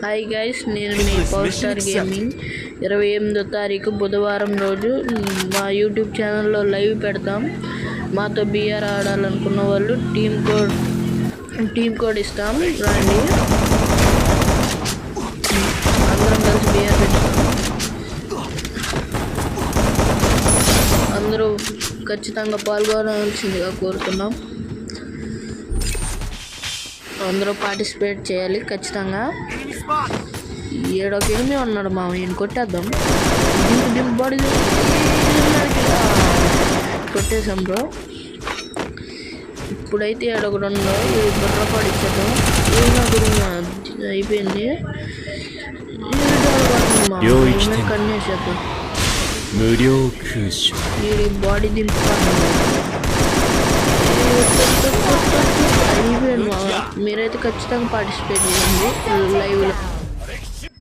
Hi guys, నేను మీ power star gaming. 28వ తారీఖు బుధవారం రోజు మా యూట్యూబ్ ఛానల్లో లైవ్ పెడతాం. మాతో బిఆర్ ఆడాలనుకున్న వాళ్ళు టీమ్ కోడ్ ఇస్తాం, రండి అందరం కలిసి బిఆర్ పెడతాం. అందరూ ఖచ్చితంగా పాల్గొనవలసిందిగా కోరుతున్నాం. అందరూ పార్టిసిపేట్ చేయాలి ఖచ్చితంగా. ఏడొక ఎనిమిది ఉన్నాడు మామ, ఈయన కొట్టేద్దాం. Body కొట్టేసాం bro. ఇప్పుడైతే ఏడొకటి ఉండవు, బుర్ర పడిచ్చేద్దాం. అయిపోయింది, కన్నేసేద్దాం. బాడీ దింపుతాను. అయిపోయింది మామ, మీరైతే ఖచ్చితంగా పార్టిసిపేట్ చేయండి లైవ్లో.